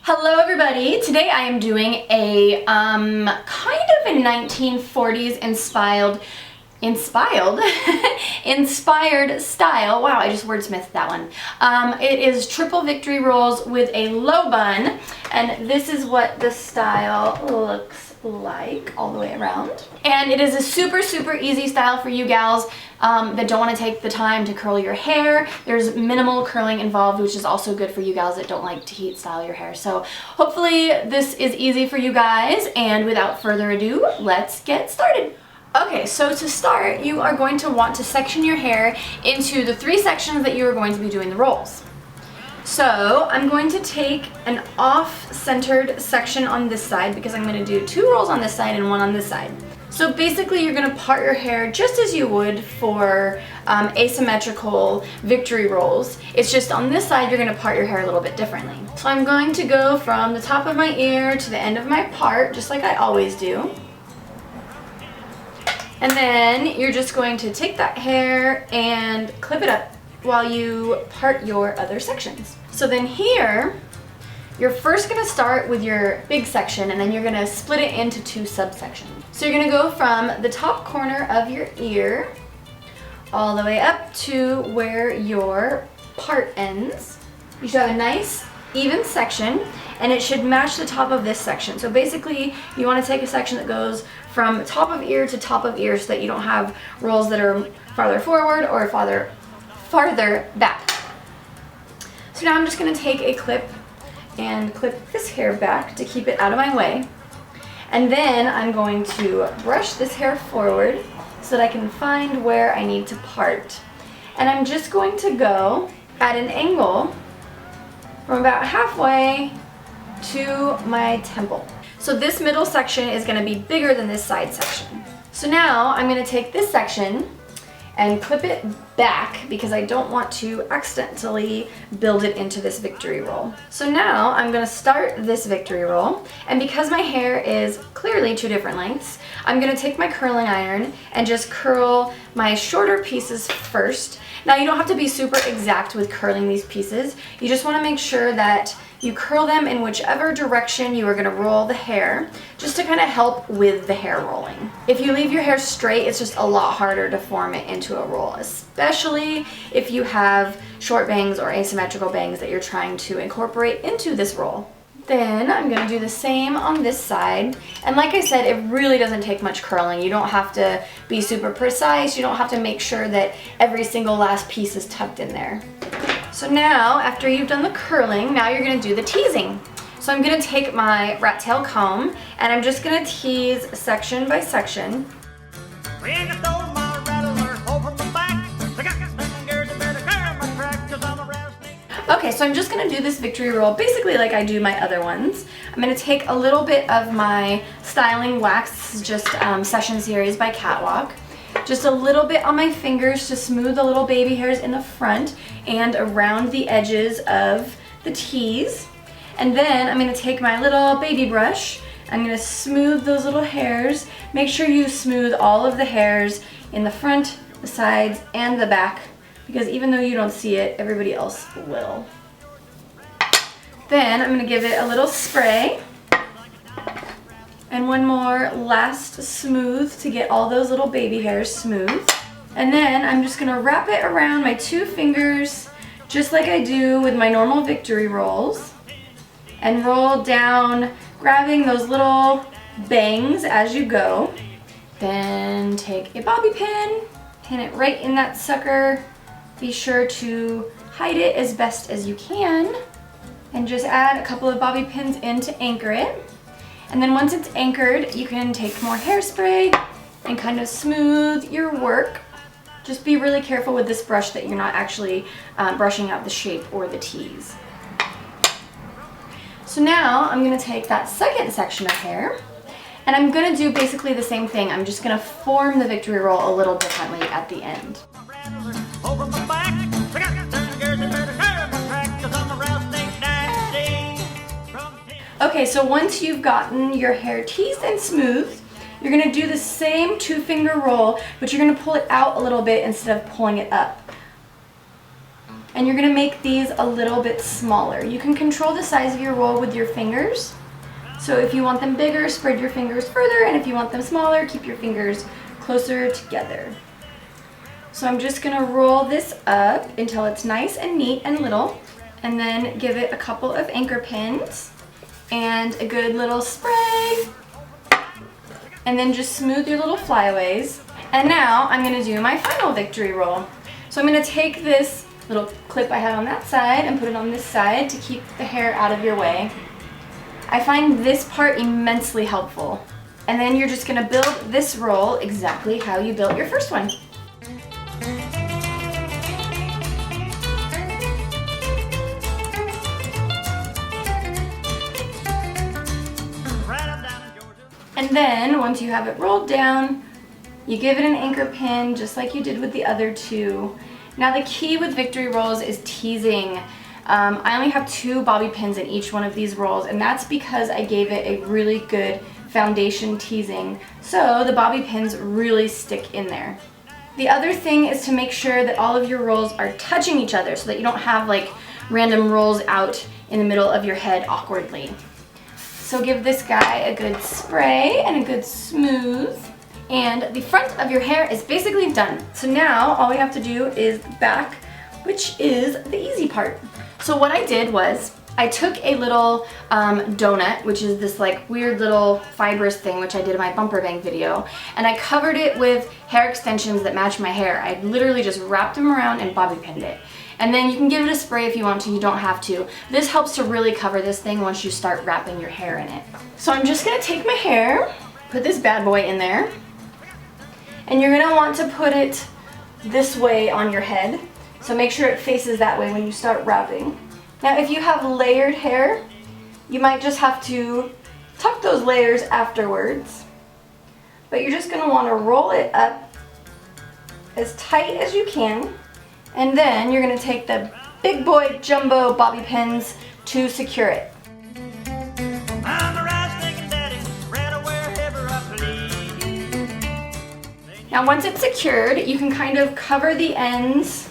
Hello everybody! Today I am doing a kind of a 1940s inspired style. Wow, I just wordsmithed that one. It is triple victory rolls with a low bun, and this is what the style looks like all the way around. And it is a super easy style for you gals that don't want to take the time to curl your hair. There's minimal curling involved, which is also good for you gals that don't like to heat style your hair. So hopefully this is easy for you guys, and without further ado, let's get started. Okay, so to start, you are going to want to section your hair into the 3 sections that you are going to be doing the rolls. So I'm going to take an off-centered section on this side because I'm going to do 2 rolls on this side and 1 on this side. So basically you're going to part your hair just as you would for asymmetrical victory rolls. It's just on this side you're going to part your hair a little bit differently. So I'm going to go from the top of my ear to the end of my part, just like I always do. And then you're just going to take that hair and clip it up while you part your other sections. So then here, you're first going to start with your big section, and then you're going to split it into 2 subsections. So you're going to go from the top corner of your ear all the way up to where your part ends. You should have a nice even section, and it should match the top of this section. So basically you want to take a section that goes from top of ear to top of ear so that you don't have rolls that are farther forward or farther back. So now I'm just going to take a clip and clip this hair back to keep it out of my way. And then I'm going to brush this hair forward so that I can find where I need to part. And I'm just going to go at an angle from about halfway to my temple. So this middle section is going to be bigger than this side section. So now I'm going to take this section and clip it back because I don't want to accidentally build it into this victory roll. So now I'm going to start this victory roll, and because my hair is clearly 2 different lengths, I'm going to take my curling iron and just curl my shorter pieces first. Now you don't have to be super exact with curling these pieces. You just want to make sure that you curl them in whichever direction you are going to roll the hair, just to kind of help with the hair rolling. If you leave your hair straight, it's just a lot harder to form it into a roll, especially if you have short bangs or asymmetrical bangs that you're trying to incorporate into this roll. Then I'm going to do the same on this side, and like I said, it really doesn't take much curling. You don't have to be super precise. You don't have to make sure that every single last piece is tucked in there. So now, after you've done the curling, now you're going to do the teasing. So I'm going to take my rat tail comb, and I'm just going to tease section by section. Okay, so I'm just going to do this victory roll basically like I do my other ones. I'm going to take a little bit of my styling wax. This is just Session Series by Catwalk. Just a little bit on my fingers to smooth the little baby hairs in the front and around the edges of the tease. And then I'm going to take my little baby brush. I'm going to smooth those little hairs. Make sure you smooth all of the hairs in the front, the sides, and the back, because even though you don't see it, everybody else will. Then I'm going to give it a little spray. And one more last smooth to get all those little baby hairs smooth. And then I'm just going to wrap it around my 2 fingers, just like I do with my normal victory rolls. And roll down, grabbing those little bangs as you go. Then take a bobby pin, pin it right in that sucker. Be sure to hide it as best as you can. And just add a couple of bobby pins in to anchor it. And then once it's anchored, you can take more hairspray and kind of smooth your work. Just be really careful with this brush that you're not actually brushing out the shape or the tease. So now I'm going to take that second section of hair, and I'm going to do basically the same thing. I'm just going to form the victory roll a little differently at the end. Okay, so once you've gotten your hair teased and smooth, you're going to do the same 2-finger roll, but you're going to pull it out a little bit instead of pulling it up. and you're gonna make these a little bit smaller. You can control the size of your roll with your fingers. So if you want them bigger, spread your fingers further, and if you want them smaller, keep your fingers closer together. So I'm just gonna roll this up until it's nice and neat and little, and then give it a couple of anchor pins and a good little spray, and then just smooth your little flyaways. And now I'm gonna do my final victory roll. So I'm gonna take this little clip I have on that side and put it on this side to keep the hair out of your way. I find this part immensely helpful. And then you're just gonna build this roll exactly how you built your first one. And then once you have it rolled down, you give it an anchor pin just like you did with the other two. Now the key with victory rolls is teasing. I only have 2 bobby pins in each one of these rolls, and that's because I gave it a really good foundation teasing, so the bobby pins really stick in there. The other thing is to make sure that all of your rolls are touching each other so that you don't have like random rolls out in the middle of your head awkwardly. So give this guy a good spray and a good smooth. And the front of your hair is basically done. So now all we have to do is the back, which is the easy part. So what I did was I took a little donut, which is this like weird little fibrous thing, which I did in my bumper bang video, and I covered it with hair extensions that match my hair. I literally just wrapped them around and bobby pinned it. And then you can give it a spray if you want to, you don't have to. This helps to really cover this thing once you start wrapping your hair in it. So I'm just gonna take my hair, put this bad boy in there, and you're gonna want to put it this way on your head. So make sure it faces that way when you start wrapping. Now if you have layered hair, you might just have to tuck those layers afterwards. But you're just gonna wanna roll it up as tight as you can. And then you're gonna take the big boy jumbo bobby pins to secure it. Now once it's secured, you can kind of cover the ends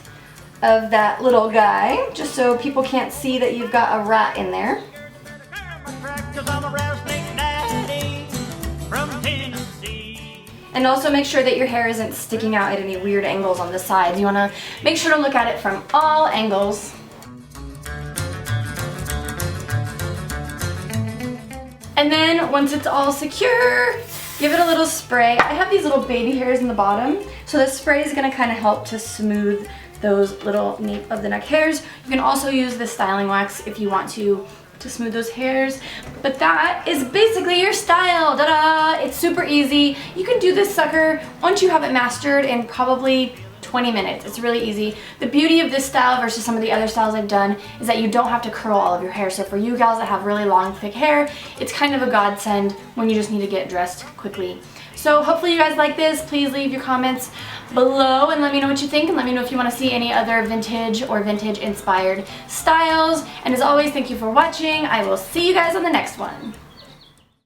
of that little guy, just so people can't see that you've got a rat in there. And also make sure that your hair isn't sticking out at any weird angles on the sides. You want to make sure to look at it from all angles. And then once it's all secure, give it a little spray. I have these little baby hairs in the bottom, so the spray is going to kind of help to smooth those little nape of the neck hairs. You can also use the styling wax if you want to smooth those hairs. But that is basically your style. Ta-da! It's super easy. You can do this sucker once you have it mastered in probably 20 minutes. It's really easy. The beauty of this style versus some of the other styles I've done is that you don't have to curl all of your hair. So for you gals that have really long, thick hair, it's kind of a godsend when you just need to get dressed quickly. So hopefully you guys like this. Please leave your comments below and let me know what you think, and let me know if you want to see any other vintage or vintage inspired styles. And as always, thank you for watching. I will see you guys on the next one.